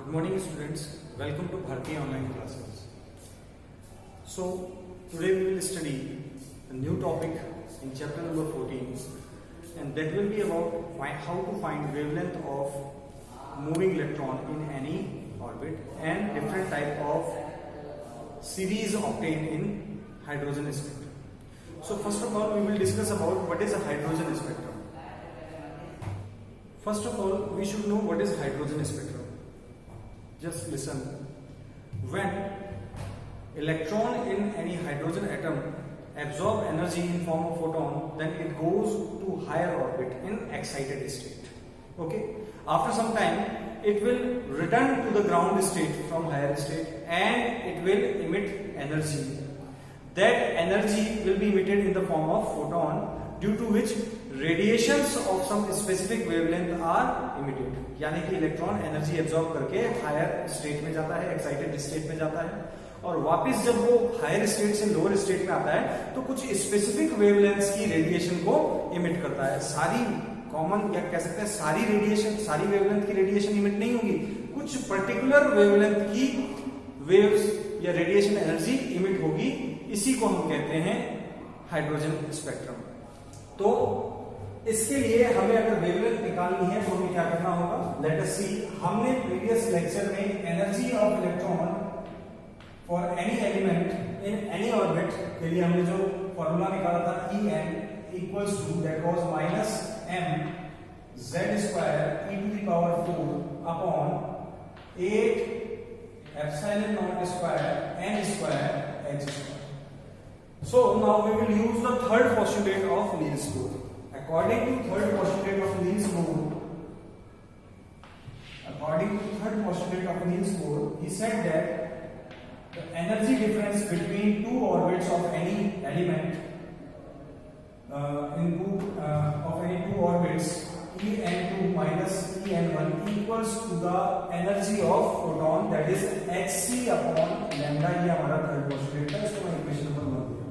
Good morning students, welcome to Bharti online classes. So today we will study a new topic in chapter number 14, and that will be about how to find wavelength of moving electron in any orbit and different type of series obtained in hydrogen spectrum. So first of all we will discuss about what is a hydrogen spectrum. First of all we should know what is hydrogen spectrum. Just listen. When electron in any hydrogen atom absorb energy in form of photon, then it goes to higher orbit in excited state. Okay. After some time, it will return to the ground state from higher state, and it will emit energy. That energy will be emitted in the form of photon, due to which radiations of some specific wavelength are emitted. यानी कि electron energy absorb करके higher state में जाता है, excited state में जाता है, और वापस जब वो हायर स्टेट से लोअर स्टेट में आता है तो कुछ स्पेसिफिक वेवलेंथ्स की रेडिएशन को इमिट करता है. सारी कॉमन या कह सकते हैं सारी रेडिएशन, सारी वेवलेंथ की रेडिएशन इमिट नहीं होगी, कुछ पर्टिकुलर वेवलेंथ की वेव्स या रेडिएशन एनर्जी इमिट होगी. इसी को हम कहते हैं हाइड्रोजन स्पेक्ट्रम. तो इसके लिए हमें अगर वेवलेंथ निकालनी है तो हमें क्या करना होगा, लेट अस सी. हमने प्रीवियस लेक्चर में energy of electron for any element in any orbit के लिए हमने जो फॉर्मूला निकाला था En equals to that was minus m z square e to the power 4 upon 8 epsilon not square n square h square. So now we will use the third postulate of Niels Bohr. According to third postulate of Niels Bohr, he said that the energy difference between two orbits of any element of any two orbits En2 minus En1 equals to the energy of photon, that is hc upon lambda. ये हमारा third postulate है. इसको मैं equation number 1 दिया.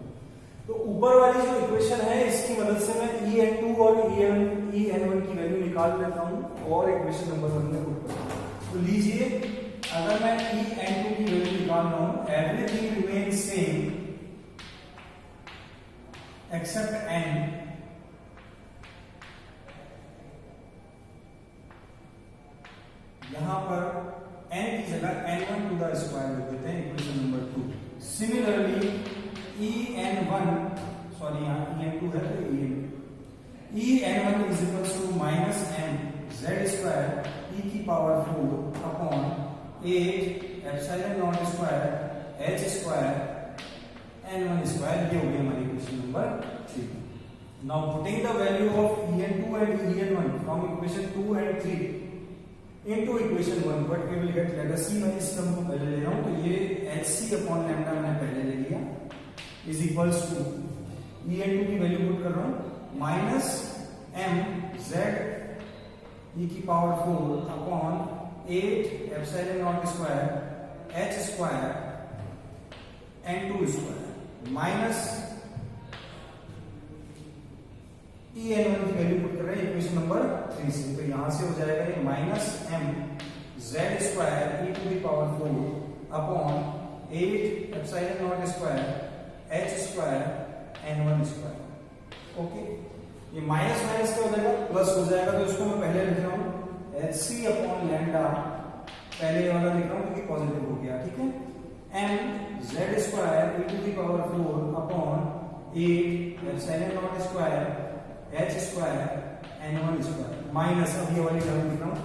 तो ऊपर वाली जो इक्वेशन है इसकी मदद से मैं En2 और En1 की वैल्यू निकाल लेता हूं और इक्वेशन नंबर 1 में पुट करता हूं. तो लीजिए, अगर मैं En2 की वैल्यू निकाल रहा हूं, everything remains same except n. यहां पर n की जगह n1 टू द स्क्वायर लिख देते हैं, equation number 2. Similarly En1, sorry यहाँ En2 है तो En1 is equal to minus m z square e की power 4 upon 8 epsilon not square h square n1 square. ये हो गया हमारी equation number 3. Now putting the value of En2 and En1 from equation 2 and 3 into equation 1, what we will get, let us see. मैं इस term को पहले ले रहा हूं, तो ये hc अपॉन लैम्डा मैंने पहले ले लिया, इज इक्वल्स टू En2 की वैल्यू पुट कर रहा हूं माइनस m z e की power 4 upon 8 epsilon not square h square n2 square minus En1 की वैल्यू पुट कर रहे हैं इक्वेशन नंबर 3 से. तो यहां से हो जाएगा ये minus m z square e to the power 4 upon 8 epsilon not square h square n1 square. Okay, ये माइनस माइनस क्या हो जाएगा, प्लस हो जाएगा. तो इसको मैं पहले लिख रहा हूं hc अपॉन लैम्डा, पहले वाला लिख रहा हूं क्योंकि पॉजिटिव हो गया. ठीक है, m z square e to the power 4 upon 8 epsilon not square h square n1 square minus, अब ये वाली टर्म लिख रहा हूं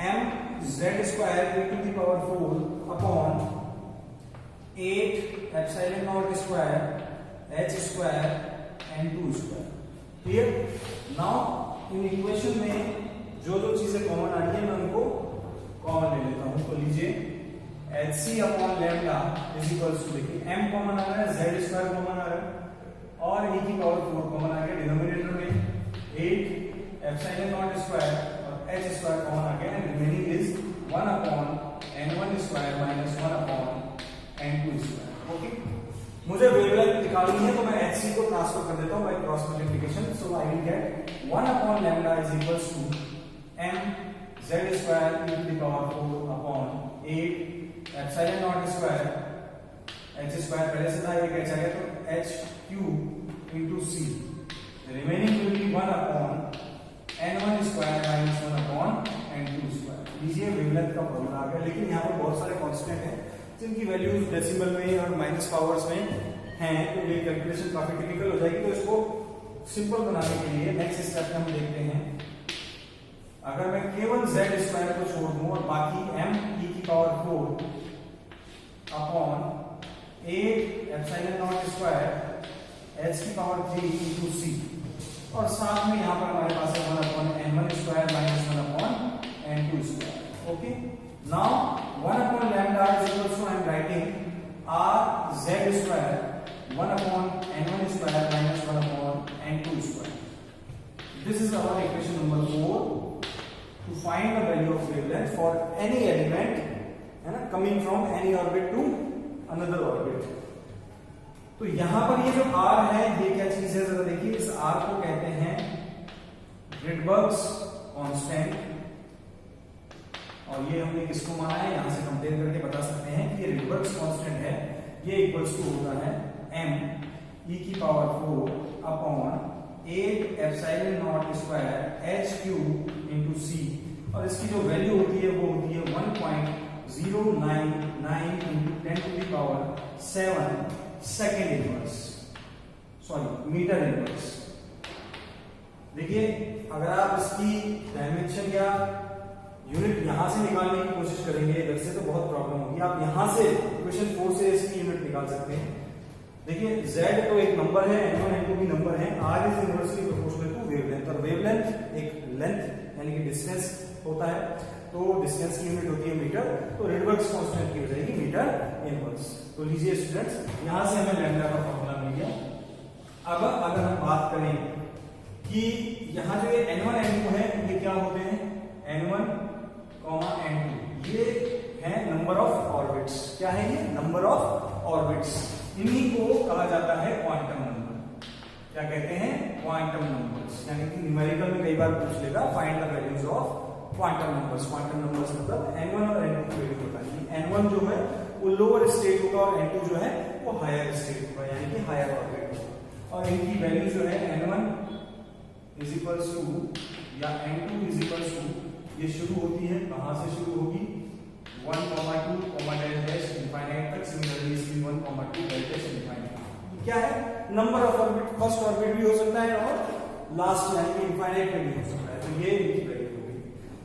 m z square e to the power 4 upon 8 epsilon not square h square n2 square. Clear. Now in equation में जो जो चीजें कॉमन आ रही है मैं उनको कॉमन ले लेता हूं. तो लीजिए hc upon lambda is equals to, देखिए m कॉमन आ रहा है, z स्क्वायर कॉमन आ रहा है और e की पावर 4 कॉमन आ गया. डिनोमिनेटर में 8 एप्सिलॉन नॉट स्क्वायर और h स्क्वायर कॉमन आ गया, and remaining is 1 upon n1 square minus 1 upon n2 square. Okay, मुझे वेवलेंथ निकालनी है तो मैं hc को ट्रांसफर कर देता हूं by cross multiplication. So I will get 1 upon lambda is equals to m z square e to the power 4 upon 8 epsilon not square h square पहले से था, एक h आ गया तो h cube into c, remaining will be 1 upon n1 square minus 1 upon n2 square. लीजिए wavelength का formula आ गया, लेकिन यहाँ पर बहुत सारे कांस्टेंट हैं जिनकी वैल्यूज डेसिमल में और माइनस पावर्स में हैं, तो ये कैलकुलेशन काफी टिपिकल हो जाएगी। तो इसको सिंपल बनाने के लिए नेक्स्ट स्टेप में हम देखते हैं, अगर मैं केवल z स्क्वायर को छोड़ दूं और बाकी m e की power 4 upon 8 epsilon not square h की पावर 3 इनटू c, और साथ में यहां पर हमारे पास है 1 upon n1 square minus 1 upon n2 square. Okay, now 1 upon lambda is equal to, I am writing r z square 1 upon n1 square minus 1 upon n2 square. This is our equation number 4 to find the value of wavelength for any element, है ना, coming from any orbit to another orbit. तो यहां पर ये जो r है, ये क्या चीज है जरा देखिए, इस r को कहते हैं Rydberg's कांस्टेंट, और ये हमने किसको माना है, यहां से कंपेयर करके बता सकते हैं कि ये Rydberg's कांस्टेंट है, ये इक्वल्स टू होता है m e की power 4 upon 8 epsilon not square h cube into c, और इसकी जो वैल्यू होती है वो होती है 1.099 into 10 to the power 7 second inverse, sorry metre inverse. देखिए, अगर आप इसकी डायमेंशन या यूनिट यहां से निकालने की कोशिश करेंगे इधर से, तो बहुत प्रॉब्लम होगी। आप यहां से इक्वेशन 4 से इसकी यूनिट निकाल सकते हैं। देखिए, z तो एक नंबर है, n1 n2 भी नंबर है, r is inversely proportional to wavelength, और वेवलेंथ एक लेंथ यानी कि डिस्टेंस होता है, तो डिस्टेंस की यूनिट होती है मीटर, तो Rydberg's कांस्टेंट की हो जाएगी मीटर इनवर्स। तो लीजिए स्टूडेंट्स, यहां से हमें लैम्डा का फॉर्मूला मिल गया। अब अगर हम बात करें कि यहां जो ये n1 n2 है, ये क्या होते हैं, n1, n2, ये है नंबर ऑफ ऑर्बिट्स। क्या है ये, नंबर ऑफ ऑर्बिट्स। इन्हीं को कहा जाता है क्वांटम नंबर। क्या कहते हैं, क्वांटम नंबर्स, यानी कि न्यूमेरिकल में कई बार पूछ लेगा find the values of quantum numbers. Quantum numbers मतलब n1 और n2 की वैल्यू होता है। n1 जो है वो लोअर स्टेट होगा और n2 जो है वो हायर स्टेट होगा, यानी कि हायर ऑर्बिट होगा, और इनकी वैल्यू जो है n1 इज इक्वल्स टू या n2 इज इक्वल्स टू, ये शुरू होती है, कहां से शुरू होगी, 1, 2, डेल डैश इनफाइनाइट तक। सिमिलरली इसकी 1, 2 डेल डैश इनफाइनाइट। क्या है, number of orbit, first orbit भी हो सकता है और लास्ट यानी कि इनफाइनाइट में भी हो सकता है। तो ये इनकी वैल्यू हो गई।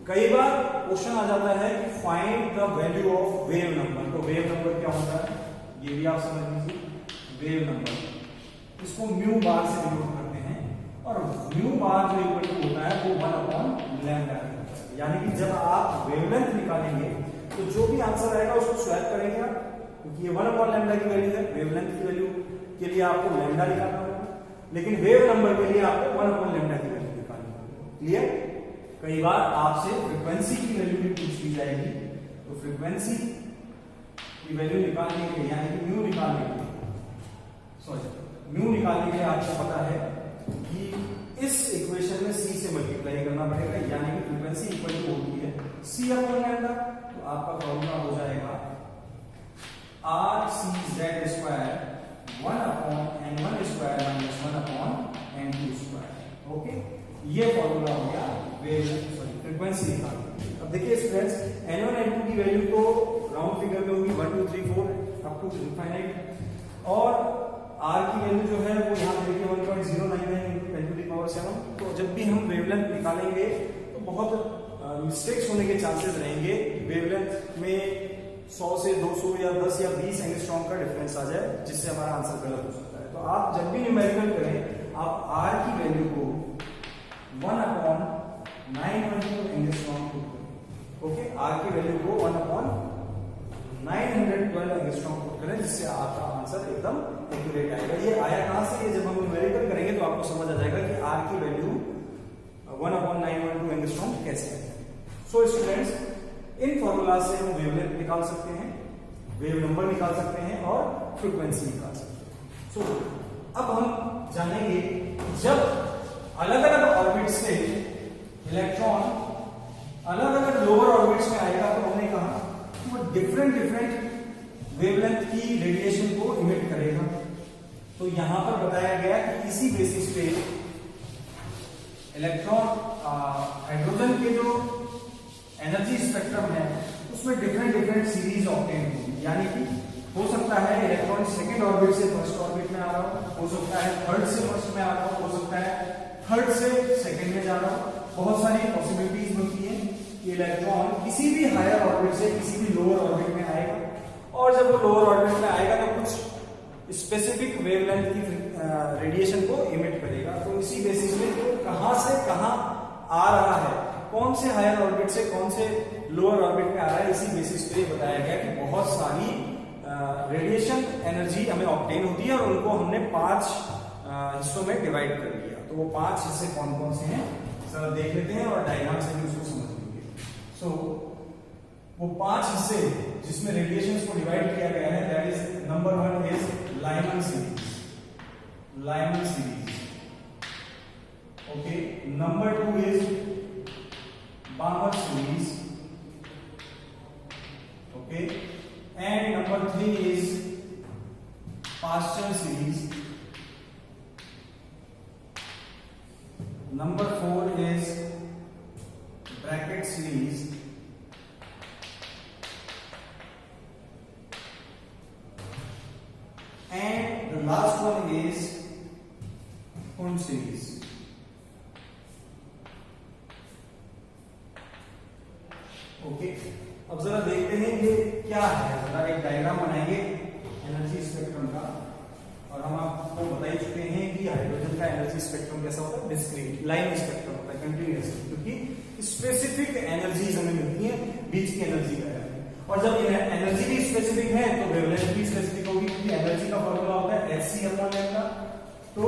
कई बार क्वेश्चन आ जाता है कि find the value of wave number. तो वेव नंबर क्या होता है, ये भी आप समझ लीजिए। वेव नंबर इसको म्यू बार से डिनोट करते हैं, और म्यू बार जो इक्वल टू होता है वो 1 अपॉन लैम्डा, यानी कि जब आप वेवलेंथ निकालेंगे तो जो भी आंसर आएगा उसको स्वैप करेंगे आप, क्योंकि ये 1 अपॉन लैम्डा की वैल्यू है। वेवलेंथ की वैल्यू के लिए आपको लैम्डा निकालना होगा, लेकिन वेव नंबर के लिए आपको 1 अपॉन लैम्डा की वैल्यू निकालनी होगी। क्लियर? कई बार आपसे फ्रीक्वेंसी की वैल्यू भी पूछ ली जाएगी, तो फ्रीक्वेंसी की वैल्यू निकालने के लिए, यानी कि म्यू निकालने के लिए, म्यू निकालने के लिए आपको पता है कि इस इक्वेशन में c से मल्टीप्लाई करना पड़ेगा, यानी कि फ्रीक्वेंसी इक्वल टू होती है c अपॉन लैम्डा। तो आपका फॉर्मूला हो जाएगा rcz square 1 upon n1 square minus 1 upon n2 square. Okay, ये फॉर्मूला हो गया फ्रीक्वेंसी निकालने। अब देखिए स्टूडेंट्स, n1 n2 की वैल्यू तो राउंड फिगर में होगी 1 2 3 4 अप टू इनफाइनाइट, और r की वैल्यू जो है वो यहाँ पे देखिए 1.099 into 10 to the power 7। तो जब भी हम वेवलेंथ निकालेंगे तो बहुत मिस्टेक्स होने के चांसेस रहेंगे। वेवलेंथ में 100 से 200 या 10 या 20 एंगस्ट्रॉम का डिफरेंस आ जाए, जिससे हमारा आंसर गलत हो सकता है। तो आप जब भी न्यूमेरिकल करें, आप r की वैल्यू को 1 अपॉन 912 एंगस्ट्रॉम पुट करें। ओके, r की वैल्यू को 1 अपॉन 912 एंगस्ट्रॉम पुट करें, जिससे आपका आंसर एकदम एक्यूरेट आएगा। ये आया कहां से, ये जब हम न्यूमेरिकल करेंगे तो आपको समझ आ जाएगा कि r की वैल्यू 1 अपॉन 912 एंगस्ट्रॉम कैसे है। सो स्टूडेंट्स, इन फॉर्मूला से हम वेवलेंथ निकाल सकते हैं, वेव नंबर निकाल सकते हैं और फ्रीक्वेंसी निकाल सकते हैं। सो अब हम जानेंगे जब अलग अलग ऑर्बिट से इलेक्ट्रॉन अलग अलग लोअर ऑर्बिट्स में आएगा तो हमने कहा कि वो डिफरेंट वेवलेंथ की रेडिएशन को इमिट करेगा। तो यहां पर बताया गया कि इसी बेसिस पे इलेक्ट्रॉन हाइड्रोजन के जो एनर्जी स्पेक्ट्रम है उसमें डिफरेंट सीरीज ऑब्टेन होगी। यानी कि हो सकता है इलेक्ट्रॉन सेकंड ऑर्बिट से फर्स्ट ऑर्बिट में आ रहा हो सकता है थर्ड से फर्स्ट में आ रहा हो सकता है थर्ड से सेकंड में जा रहा हो। बहुत सारी पॉसिबिलिटीज होती है कि इलेक्ट्रॉन किसी भी हायर ऑर्बिट से किसी भी लोअर ऑर्बिट में आएगा, और जब वो लोअर ऑर्बिट में आएगा तो कुछ स्पेसिफिक वेवलेंथ की रेडिएशन को इमिट करेगा। तो इसी बेसिस पे वो कहां से कहां आ रहा है, कौन से हायर ऑर्बिट से कौन से लोअर ऑर्बिट में आ रहा है, इसी बेसिस पे बताया गया कि बहुत सारी रेडिएशन एनर्जी हमें ऑब्टेन होती है और उनको हमने 5 हिस्सों में डिवाइड कर दिया। तो वो 5 हिस्से कौन कौन से हैं सर देख लेते हैं और डायग्राम से भी उसको समझ लेंगे। सो वो 5 हिस्से जिसमें रेडिएशंस को डिवाइड किया गया है, that is number 1 is Lyman series, okay. Number 2 is Balmer series, okay, and number 3 is Paschen series, number 4 is bracket series, and the last one is Hund series. Okay, अब जरा देखते हैं ये क्या है। जरा एक डायग्राम बनाएंगे एनर्जी स्पेक्ट्रम का, और हम आपको बता ही चुके हैं कि हाइड्रोजन का एनर्जी स्पेक्ट्रम कैसा होता है, डिस्क्रीट लाइन स्पेक्ट्रम होता है, कंटिन्यूअस, क्योंकि स्पेसिफिक एनर्जीज हमें मिलती है बीच की एनर्जी का। और जब एनर्जी भी स्पेसिफिक है तो वेवलेंथ भी स्पेसिफिक होगी, क्योंकि एनर्जी का फॉर्मूला होता है Hc/λ। तो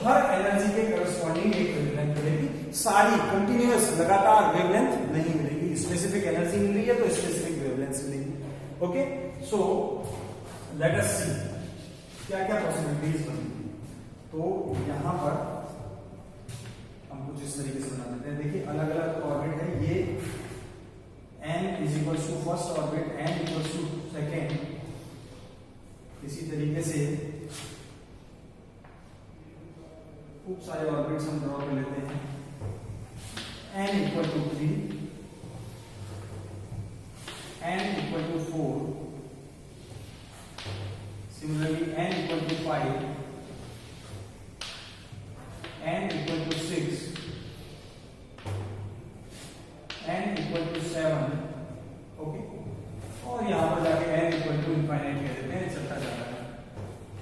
हर एनर्जी के करस्पॉन्डिंग एक वेवलेंथ मिलेगी, सारी कंटिन्यूअस लगातार वेवलेंथ नहीं मिलेगी। स्पेसिफिक एनर्जी मिल रही है तो स्पेसिफिक वेवलेंथ मिलेगी। ओके, सो लेट अस सी क्या क्या पॉसिबिलिटीज बनती है। तो यहां पर हम कुछ इस तरीके से बना देते हैं। देखिए अलग अलग ऑर्बिट है, ये n is equal to first orbit, n equal to second. इसी तरीके से खूब सारे ऑर्बिट्स हम ड्रॉ कर लेते हैं। n equal to 3, n equal to 4, similarly n equal to 5, n equal to 6, n equal to 7, okay. और यहां पर जाके n equal to infinite कह देते हैं, चलता जा रहा है।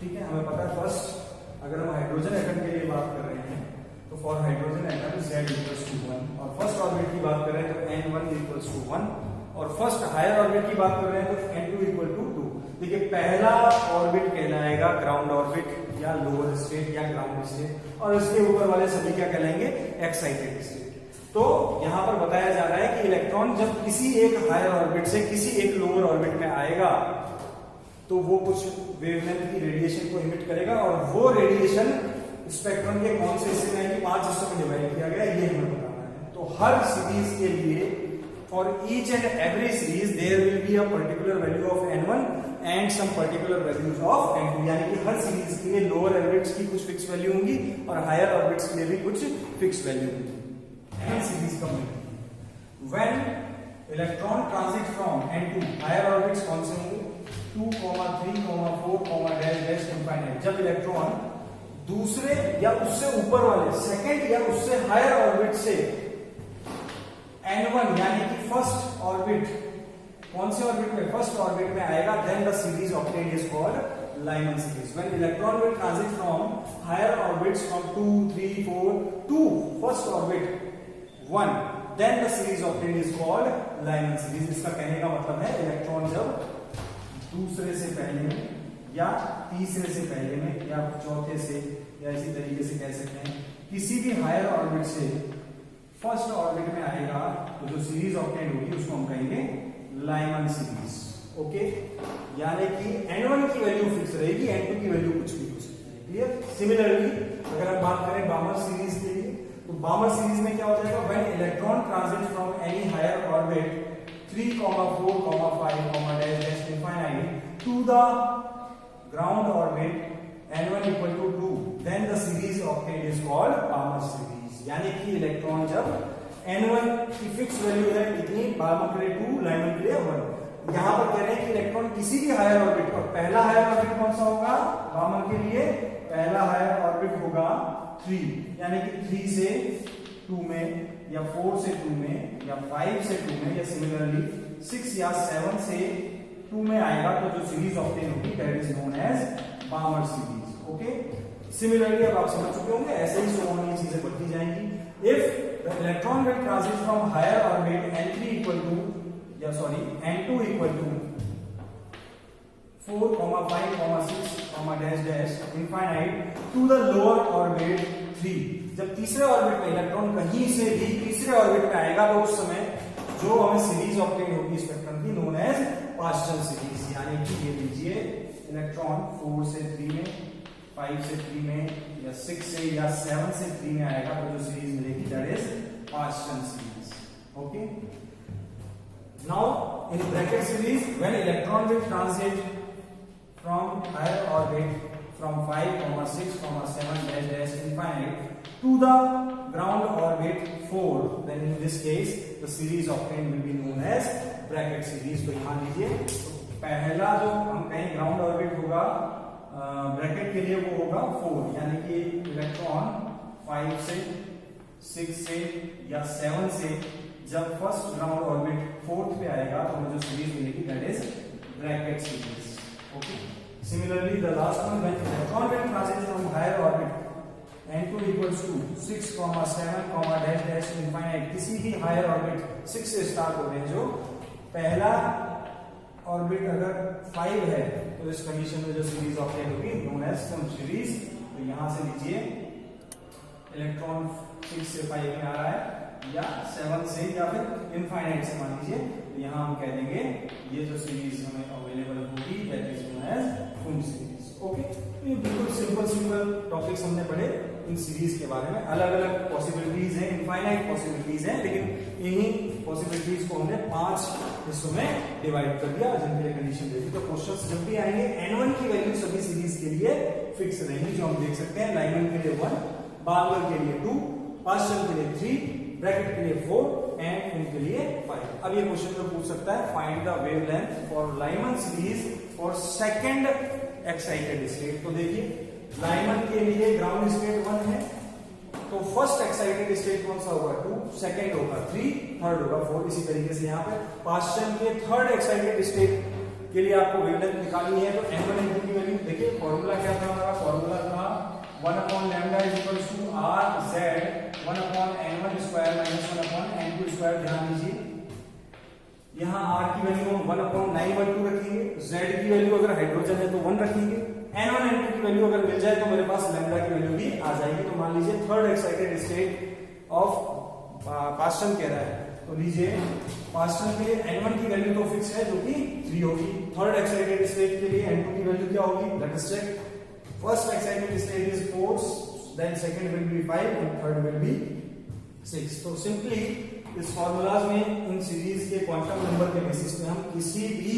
ठीक है, हमें पता है फर्स्ट अगर हम हाइड्रोजन एटम के लिए बात कर रहे हैं तो for hydrogen atom z equals to 1, और फर्स्ट ऑर्बिट की बात कर रहे हैं तो n1 equals to 1, और फर्स्ट हायर ऑर्बिट की बात कर रहे हैं तो n2 equal to 2। देखिए पहला ऑर्बिट कहलाएगा ग्राउंड ऑर्बिट या लोअर स्टेट या ग्राउंड स्टेट, और इसके ऊपर वाले सभी क्या कहलाएंगे, एक्साइटेड स्टेट। तो यहां पर बताया जा रहा है कि इलेक्ट्रॉन जब किसी एक हायर ऑर्बिट से किसी एक लोअर ऑर्बिट में आएगा तो वो कुछ वेवलेंथ की रेडिएशन को इमिट करेगा, और वो रेडिएशन स्पेक्ट्रम के कौन से हिस्से में 5 हिस्सों में डिवाइड किया गया, ये हमें बताना है। तो हर सीरीज के लिए for each and every series there will be a particular value of n1 and some particular values of n2, यानी कि हर सीरीज के लिए लोअर ऑर्बिट्स की कुछ फिक्स वैल्यू होंगी और हायर ऑर्बिट्स के लिए भी कुछ फिक्स वैल्यू होंगी। n सीरीज कब मिलेगी? when electron transit from n to higher orbits कौन से होंगे, 2, 3, 4, dash infinite। जब इलेक्ट्रॉन दूसरे या उससे ऊपर वाले सेकंड या उससे हायर ऑर्बिट से n1 यानी कि फर्स्ट ऑर्बिट, कौन से ऑर्बिट में, फर्स्ट ऑर्बिट में आएगा, then the series obtained is called Lyman series. When electron will transit from higher orbits from 2, 3, 4 to first orbit 1, then the series obtained is called Lyman series. इसका कहने का मतलब है इलेक्ट्रॉन जब दूसरे से पहले में या तीसरे से पहले में या चौथे से या इसी तरीके से कह सकते हैं किसी भी हायर ऑर्बिट से फर्स्ट ऑर्बिट में आएगा तो जो सीरीज ऑब्टेन होगी उसको हम कहेंगे लाइमन सीरीज। ओके, यानी कि n1 की वैल्यू फिक्स रहेगी, n2 की वैल्यू कुछ भी हो सकती है। क्लियर? सिमिलरली अगर हम बात करें बामर सीरीज के लिए तो बामर सीरीज में क्या हो जाएगा, when electron transit from any higher orbit 3, 4, 5, dash infinite to the ground orbit n1 equal to 2, then the series obtained is called बामर series. यानी कि इलेक्ट्रॉन जब n1 की फिक्स वैल्यू है कितनी, बामर के लिए 2, लाइमन के लिए 1। यहां पर कह रहे हैं कि इलेक्ट्रॉन किसी भी हायर ऑर्बिट पर, पहला हायर ऑर्बिट कौन सा होगा बामर के लिए, पहला हायर ऑर्बिट होगा 3, यानी कि 3 से 2 में या 4 से 2 में या 5 से 2 में या सिमिलरली 6 या 7 से 2 में आएगा, तो जो सीरीज ऑब्टेन होगी that is known as Balmer series. Okay, similarly अब आप समझ चुके होंगे, ऐसे ही सो ये चीजें बढ़ती जाएंगी। If the electron will transit from higher orbit n2 equal to 4, 5, 6, dash infinite to the lower orbit 3। जब तीसरे ऑर्बिट में इलेक्ट्रॉन कहीं से भी तीसरे ऑर्बिट में आएगा तो उस समय जो हमें सीरीज ऑब्टेन होगी स्पेक्ट्रम की नोन एज पास्टल सीरीज। यानी कि ये लीजिए इलेक्ट्रॉन 4 से 3 में, 5 से 3 में या 6 से या 7 से 3 में आएगा तो जो सीरीज मिलेगी that is Paschen series. Okay, now in Brackett series when electron will transit from higher orbit from 5, 6, 7 dash infinite to the ground orbit 4, then in this case the series obtained will be known as bracket series। तो यहाँ लीजिए पहला जो हम कहें ground orbit होगा bracket के लिए वो होगा 4, यानी कि इलेक्ट्रॉन 5 से 6 से या 7 से जब फर्स्ट ग्राउंड ऑर्बिट 4th पे आएगा तो हमें जो सीरीज मिलेगी that is Brackett series. Okay, similarly the last one when electron will transit from higher orbit n2 equals to 6, 7, dash infinite, किसी भी हायर ऑर्बिट 6 से स्टार्ट हो रहे हैं, जो पहला ऑर्बिट अगर 5 है तो इस कंडीशन में जो सीरीज ऑब्टेन होगी नोन एज फुल सीरीज। तो यहां से लीजिए इलेक्ट्रॉन 6 से 5 में आ रहा है या 7 से या फिर इनफाइनाइट से मान लीजिए, तो यहां हम कह देंगे ये जो सीरीज हमें अवेलेबल होगी दैट इज नोन एज फुल सीरीज। ओके, तो ये बिल्कुल सिंपल टॉपिक्स हमने पढ़े इन सीरीज के बारे में। अलग अलग पॉसिबिलिटीज हैं, इनफाइनाइट पॉसिबिलिटीज हैं, लेकिन इन्हीं पॉसिबिलिटीज को हमने 5 हिस्सों में डिवाइड कर दिया जिनके लिए कंडीशन देखी। तो क्वेश्चंस जब भी आएंगे n1 की वैल्यू सभी सीरीज के लिए फिक्स रहेंगी, जो हम देख सकते हैं लाइमन के लिए 1, बार्गर के लिए 2, पास्टल के लिए 3, ब्रैकेट के लिए 4 एंड उनके लिए 5। अब ये क्वेश्चन में पूछ सकता है find the wavelength for Lyman series for second excited state. तो देखिए लाइमन के लिए ग्राउंड स्टेट 1 है, तो फर्स्ट एक्साइटेड स्टेट कौन सा होगा 2, सेकंड होगा 3, थर्ड होगा 4। इसी तरीके से यहाँ पे पास्टल के थर्ड एक्साइटेड स्टेट के लिए आपको वेवलेंथ निकालनी है, तो n1 n2 की वैल्यू देखिए, फॉर्मूला क्या था हमारा, फॉर्मूला था 1/λ = rz 1/n1² - 1/n2²। ध्यान दीजिए यहाँ r की वैल्यू हम 1/9/2 रखेंगे, z की वैल्यू अगर हाइड्रोजन है तो 1 रखेंगे, n1 n2 की वैल्यू अगर मिल जाए तो मेरे पास लैम्डा की वैल्यू भी आ जाएगी। तो मान लीजिए third excited state of pastel कह रहा है, तो लीजिए पास्टल के n1 की वैल्यू तो फिक्स है जो कि 3 होगी, थर्ड एक्साइटेड स्टेट के लिए n2 की वैल्यू क्या होगी, let us check. First excited state is 4, then second will be 5 and third will be 6। तो सिंपली इस फॉर्मूलाज में इन सीरीज के क्वांटम नंबर के बेसिस पे हम किसी भी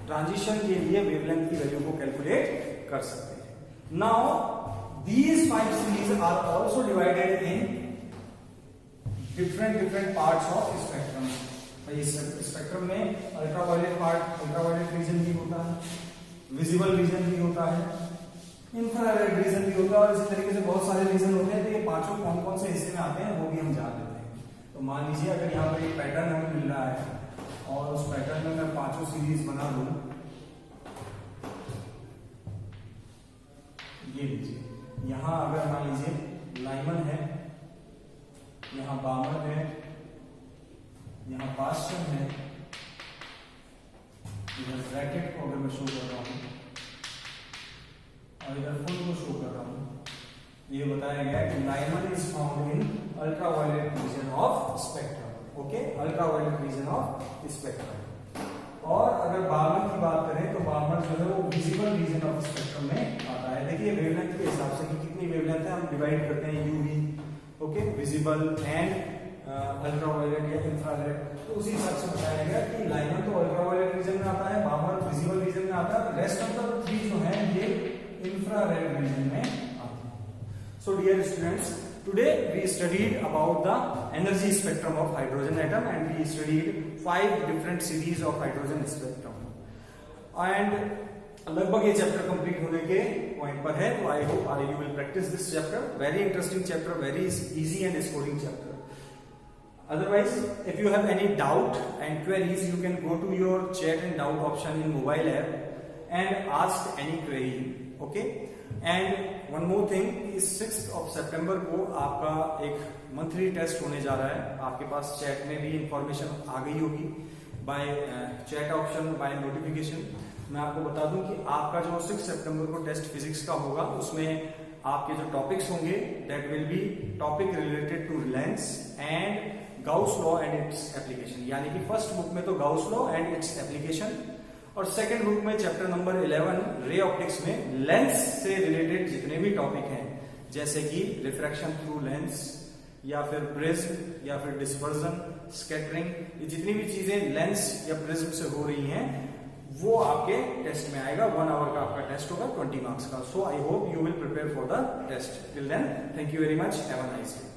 ट्रांजिशन के लिए वेवलेंथ की वैल्यू को कैलकुलेट कर सकते हैं। Now these 5 series are also divided in different parts of spectrum. भाई स्पेक्ट्रम में अल्ट्रावायलेट पार्ट, अल्ट्रावायलेट रीजन भी होता है, विजिबल रीजन भी होता है, इंफ्रारेड रीजन भी होता है, और इसी तरीके से बहुत सारे रीजन होते हैं। तो ये पांचों कौन कौन से हिस्से में आते हैं वो भी हम जान लेते हैं। तो मान लीजिए अगर यहाँ पर एक पैटर्न हमें मिल रहा है और उस पैटर्न में मैं 5 सीरीज बना दूं, ये लीजिए यहाँ अगर मान लीजिए लाइमन है, यहाँ बामर है, यहाँ पास्टल है, इधर ब्रैकेट को अगर मैं शो कर रहा हूँ और इधर फुल को शो कर रहा हूँ, ये बताया गया है कि Lyman is found in ultraviolet region of spectrum. Okay, ultraviolet region of spectrum. और अगर बामर की बात करें तो बामर जो है वो विजिबल रीजन ऑफ स्पेक्ट्रम में आता है। देखिए वेवलेंथ के हिसाब से कि कितनी वेवलेंथ है हम डिवाइड करते हैं यूवी, तो ओके, विजिबल एंड अल्ट्रावायलेट या इंफ्रारेड। तो उसी हिसाब से बताया गया कि लाइनर तो अल्ट्रावायलेट रीजन में आता है, बाहर विजिबल रीजन में आता है, रेस्ट ऑफ द थ्री जो है ये इंफ्रारेड रीजन में आते हैं। So dear students, today we studied about the energy spectrum of hydrogen atom and we studied 5 different series of hydrogen spectrum and लगभग ये चैप्टर कंप्लीट होने के पॉइंट पर है। तो आई hope you will practice this chapter, very interesting chapter, very easy and scoring chapter. Otherwise, if you have any doubt and queries, you can go to your chat and doubt option in mobile app and ask any query. Okay? And one more thing, इस 6th of September को आपका एक monthly test होने जा रहा है। आपके पास chat में भी इंफॉर्मेशन आ गई होगी by chat option, by notification. मैं आपको बता दूं कि आपका जो 6 सितंबर को टेस्ट फिजिक्स का होगा, उसमें आपके जो टॉपिक्स होंगे that will be topic related to lens and Gauss law and its application. यानी कि फर्स्ट बुक में तो Gauss law and its application और सेकंड बुक में चैप्टर नंबर 11 रे ऑप्टिक्स में लेंस से रिलेटेड जितने भी टॉपिक हैं, जैसे कि रिफ्रैक्शन थ्रू लेंस या फिर प्रिज्म या फिर डिस्पर्जन, स्कैटरिंग, ये जितनी भी चीजें लेंस या प्रिज्म से हो रही हैं वो आपके टेस्ट में आएगा। 1 आवर का आपका टेस्ट होगा 20 मार्क्स का। So I hope you will prepare for the test. Till then, thank you very much, have a nice day.